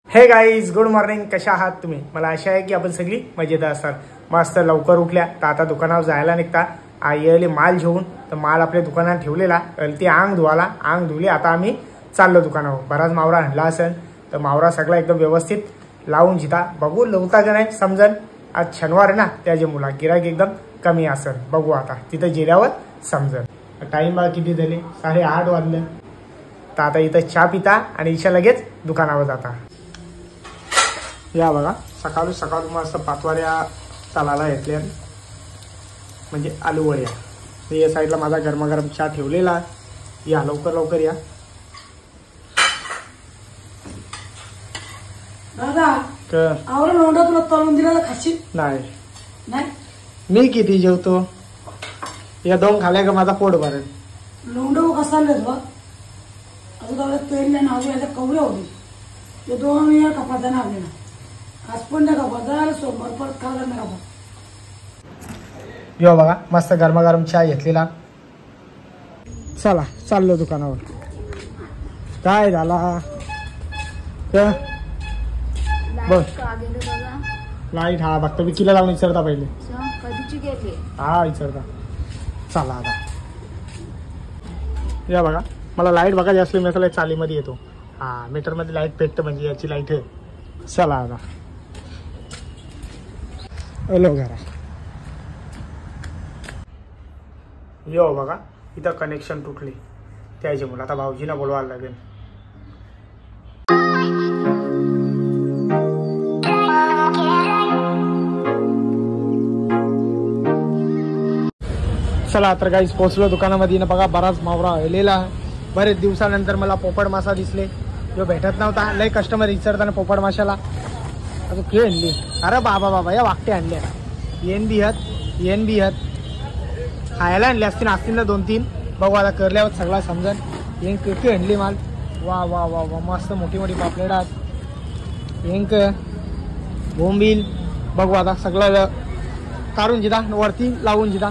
हे guys, good morning. कशा आहात तुम्ही? मला आशा आहे की आपण सगळी मजेत असाल. मस्त लवकर उठल्या तर आता दुकानावर जायला निघता. आई आले माल घेऊन, तर माल आपल्या दुकानात ठेवलेला. ते अंग धुवले. आता आम्ही चाललो दुकानावर. बराच मावरा हंडला असेल तर मावरा सगळा एकदम व्यवस्थित लावून जिता. बघू लवता का नाही समजन. आज शनिवार आहे ना, त्याचे मुला गिराक एकदम कमी असेल. बघू आता तिथं जिल्यावर समजन. टाइम बघा किती झाले, 8:30 वाजले. तर आता इथं चहा पिता आणि इच्छा लगेच दुकानावर जाता. या बघा, सकाळी मस्त पातवाऱ्या चालायला घेतल्या, म्हणजे आलू वड्या. या साईडला माझा गरमागरम चहा ठेवलेला. या लवकर या. दादा तुला तळून दिला खाशी नाही. मी किती जेवतो? या 2 खाल्या का माझा पोट भरेल. लोंडो कसा बघ आता तेल नाही ना, कवड्या होती ते 2 वेळा कपाता ना आपल्याला. आज पण नाही कपाता, सोमवार परत खायला नाही कपा. यो बघा, मस्त गरमागरम चहा घेतलेला. चला चाललो दुकानावर. काय झाला बघ लाईट? हा बघतो मी किला लावून विचारता पहिले. कधीची गेली? हा विचारता. चला आता या बघा, मला लाईट बघायची असली मी त्याला चालीमध्ये येतो. हा मीटरमध्ये लाईट पेटतं, म्हणजे याची लाईट आहे. चला आता हॅलो घरा. यो बघा, इथं कनेक्शन तुटले त्याचे मुलं. आता भाऊजीना बोलवायला लागेल. चला तर गाईस, पोहोचलो दुकानामध्ये ना. बघा बराच मावरा आलेला. बरेच दिवसानंतर मला पोपट मासा दिसले, जो भेटत नव्हता. लय कस्टमर विचारताना पोपट माशाला. आता के आणली? अरे बाबा या वाकटे आणल्या. येन बी हत खायला आणले असतील ना 2-3. बघू आता करल्यावर सगळा समजन. येन के आणली माल. वा वा वा वा, मस्त मोठी पापलेट आहात. येंक बोंबील. बघू आता सगळं काढून जिदा, वरती लावून जिदा.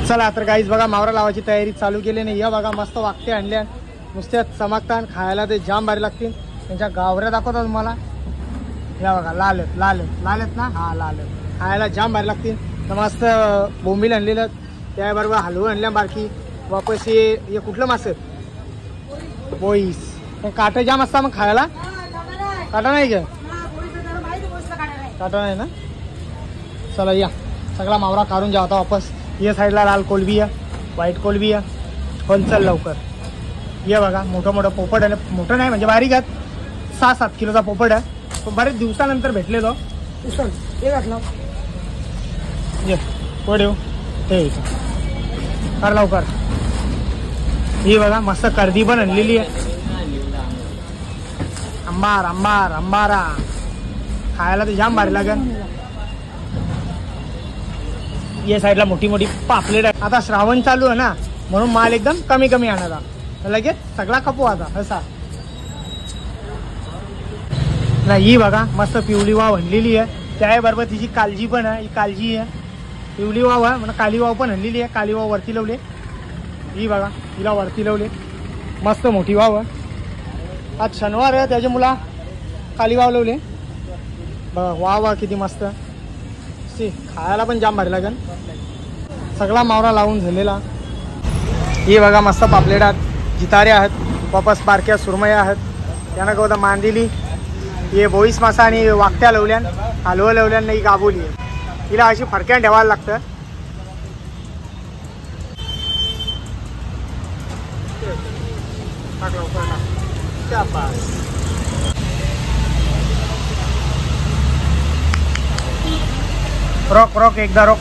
चला तर गाईज बघा, मावरा लावायची तयारी चालू केली नाही. या बघा, मस्त वाकटे आणल्या. नुसत्या चमकतात, खायला ते जाम भारी लागतील. त्यांच्या गावऱ्या दाखवतात मला. या बघा, लालत ना. हा लालत, खायला जाम भारी लागतील. तर मस्त बोंबील आणलेलं, त्याबरोबर हलवून आणल्या बारकी. वापस हे कुठलं मासे? बोईस. काटा जाम असता मग खायला. काटा नाही का? काटा नाही ना. चला या, सगळा मावरा काढून जाता वापस. या साईडला लाल कोलबी आहे, व्हाईट कोलबी आहे. होलसेल लवकर. ये बघा, मोठं पोपट आहे. मोठं नाही म्हणजे बारीक आहेत. 6-7 किलोचा पोपट आहे. पण बरेच दिवसानंतर भेटले तो. हे घातलं ये पुढे ते कर लवकर. ही बघा, मस्त कर्दी पण आणलेली आहे. अंबारा खायला ते जाम भारी लागेल. या साईडला मोठी पापलेट आहे. आता श्रावण चालू आहे ना, म्हणून माल एकदम कमी आणला. लगेच सगळा खपू आता असा नाही. ही बघा, मस्त पिवळी वाव आणलेली आहे. त्याबरोबर तिची कालजी पण आहे. ही कालजी आहे, पिवळी वाव आहे म्हणून. काली वाव पण आणलेली आहे. काली वाव वरती लावले. ही बघा, तिला वरती लावले. मस्त मोठी वाव आहे. आज शनिवार आहे, त्याच्या मुला काली वाव लावले. बघा वाव किती मस्त. खायला पण जाम भारी लागेल. सगळा मावरा लावून झालेला. ही बघा, मस्त पापलेट आहेत, जितारे आहेत, वापस बारक्या सुरमया आहेत. त्यानं गवता मांदिली. हे बोईस मासा आणि वाकट्या लावल्यान, हलवं लावल्यान नाही गाबोली आहे. हिला अशी फरक्यान ठेवायला लागतं. रोक एकदा रोक.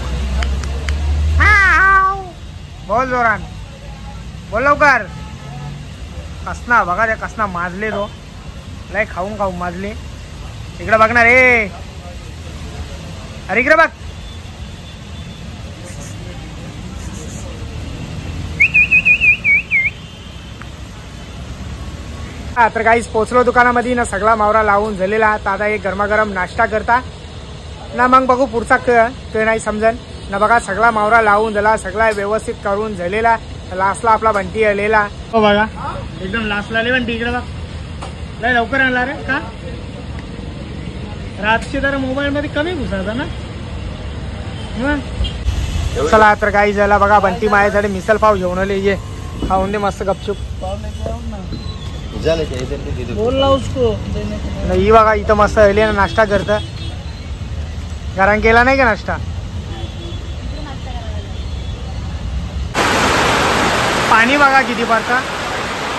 बोल जोरान, बोल लवकर. कसना बघा, त्या कसना माजले तो. लय खाऊन माजले. इकडे बघणार रे. अरे इकडे बघ. तर काहीच पोचलो दुकानामध्ये ना. सगळा मावरा लावून झालेला. आता एक गरमागरम नाश्ता करता ना, मग बघू पुढचा ते नाही समजन ना. बघा, सगळा मावरा लावून झाला, सगळा व्यवस्थित करून झालेला. लास्टला आपला बंटी आलेला. हो बघा, एकदम लास्टला आले बंटी. इकडे बघ, लय लवकर आणला रे का? रातची जरा मोबाईल मध्ये कमी घुसायचा ना. चला तर काही झाला बघा, बंटी माझ्यासाठी मिसल पाव घेऊन आले. ये खाऊन दे मस्त गपचूप. नाही बघा इथं मस्त आले ना नाश्ता करतं. घरान केला नाही का नाश्ता? पाणी बघा किती पडतं.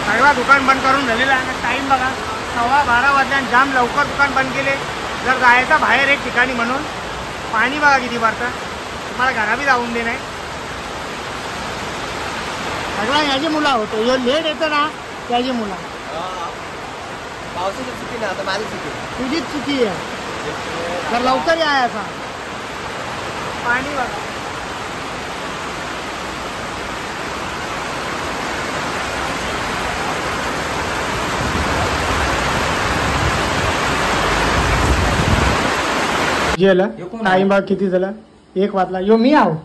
सगळा दुकान बंद करून झालेला आहे. टाईम बघा 12:15 वाजल्या. जाम लवकर दुकान बंद केले. जर जायचं बाहेर एक ठिकाणी म्हणून. पाणी बघा किती पडतं. तुम्हाला घरा बी जाऊन दे नाही. सगळा याची मुलं होतो. जो लेट येतं ना त्याची मुलं. पावसाची चुकी नाही, आता माझी चुकी. तुझीच चुकी आहे. जर लवकर यायचा. पाणी बघा. गेलं टाइम बघ किती झाला. 1 वाजला. यो मी आहो.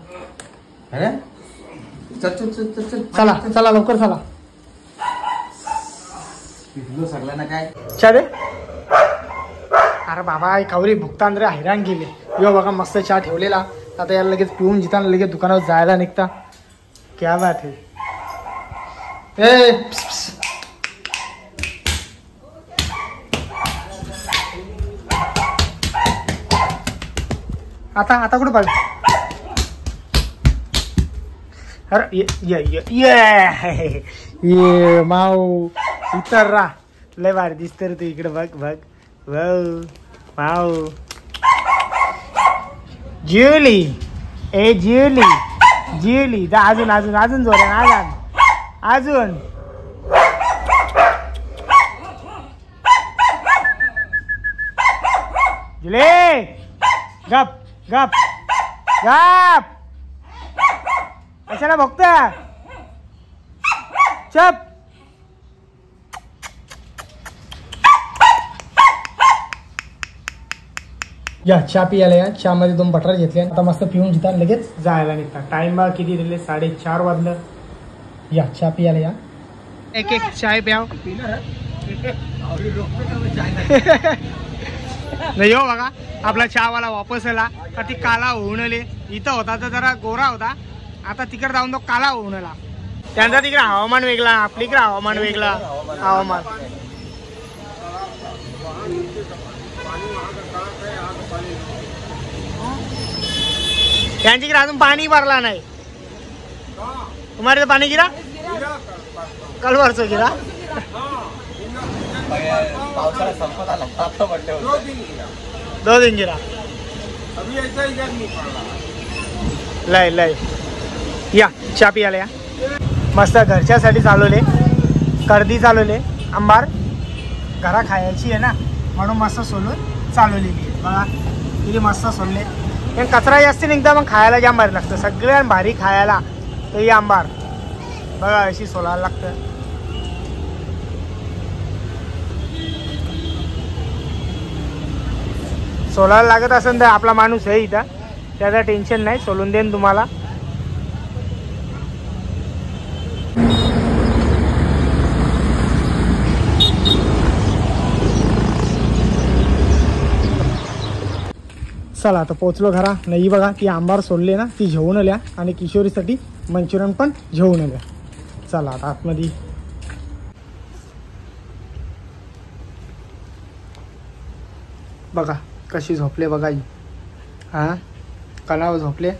चला चला लवकर चला. सगळ्या ना काय चा दे. अरे बाबा कवरी भुगतान रे हैराण गेले. यो बघा मस्त चहा ठेवलेला. आता याला लगेच पिऊन जिताना लगेच दुकानावर जायला निघता. क्या बात है. ए आता आता कुठे पाहिजे? अरे ये ये ये ये माऊ इतर रा लय भारी दिसतं रे तू. इकडे बघ बघ. Wow wow. ज्युली ए ज्युली ज्युली. जा अजून अजून अजून जोराने अजून. जुले गप गप गप. कशाला बघता? चप. या चहा पियाला या. चहा मध्ये 2 बटर घेतले. आता मस्त पिऊन जिता लगेच जायला निघता. टाइम बघा किती दिले. 4:30 वाजलं. या चहा पियाला या. एक एक चाय प्याव. नाही हो बघा आपला चहावाला वापस आला. का ती काला होऊन आले. इथं होता तर जरा गोरा होता. आता तिकडे जाऊन तो काला होऊन आला. त्यांचा तिकडे हवामान वेगळा, आपलीकडे हवामान वेगळा. हवामान त्यांच्याकडे अजून पाणी भरला नाही. तुम्हाला तो पाणी गिरा कल वरचं गिरा. पावसाळा संपत आला. 2 दिन गिरा. लय लय या चहा पियाला या. मस्त घरच्यासाठी चालवले. कर्दी चालवले. आंबार घरा खायची आहे ना म्हणून मस्त सोलून चालवलेली आहे. बघा किती मस्त सोलले. पण कचरा जास्त निघता मग खायला जाम भारी लागतं. सगळ्यात भारी खायला ते आंबार बघा अशी सोलायला लागतं. सोलायला लागत असेल तर आपला माणूस आहे इथं. त्याचं टेन्शन नाही. सोलून देईन तुम्हाला. चला आता पोचलो घरा. नाही बघा ती आंबार सोडले ना ती घेऊन आल्या. आणि किशोरीसाठी मंचुरियन पण घेऊन आल्या. चला आता आतमध्ये. बघा कशी झोपले बघा ही. हां कलावर झोपले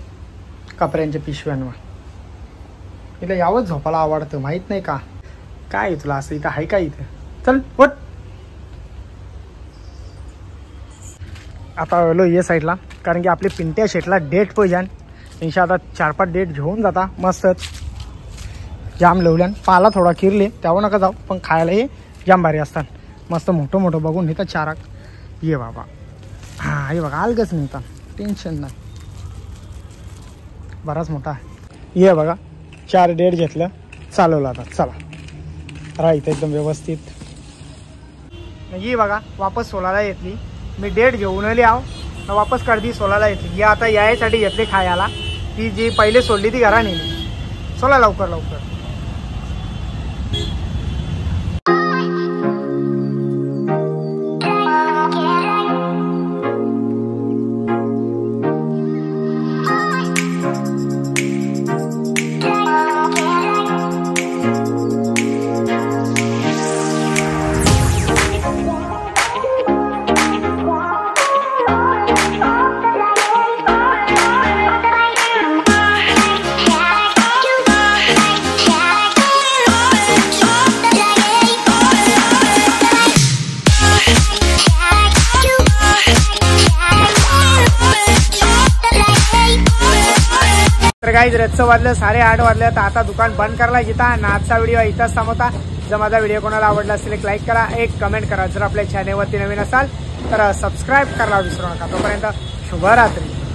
कपड्यांच्या पिशव्यांवर. तिला यावंच झोपायला आवडतं. माहीत नाही का काय तुला असं इथं आहे का इथं. चल वट. आता आलो ये साईडला कारण की आपली पिंट्या शेटला डेट पाहिजे. त्यांच्या आता 4-5 डेट घेऊन जाता मस्तच. जाम लवल्यान पाला थोडा किरले त्यावर नका जाऊ. पण खायला हे जाम भारी असतात. मस्त मोठं मोठं बघून इथं 4 ये बाबा. हां हे बघा अलगच निघता. टेन्शन नाही. बराच मोठा आहे. ये बघा 4 डेट घेतलं चालवलं. आता चला राहतं एकदम व्यवस्थित. ये बघा वापस सोलायला येतली. मी डेट घेऊन आली आहो वापस कर्दी सोलायला येतली. या आता यायसाठी घेतली खायला. ती जी पहिले सोडली ती घरा नेली. सोला लवकर लवकर. तर गाईज रच्चं वाजलं 8:30 वाजलं तर आता दुकान बंद करायला घेता आणि आजचा व्हिडिओ इथंच थांबवता. जर माझा व्हिडिओ कोणाला आवडला असेल एक लाईक करा, एक कमेंट करा. जर आपल्या चॅनेलवरती नवीन असाल तर सबस्क्राईब करायला विसरू नका. तोपर्यंत शुभरात्री.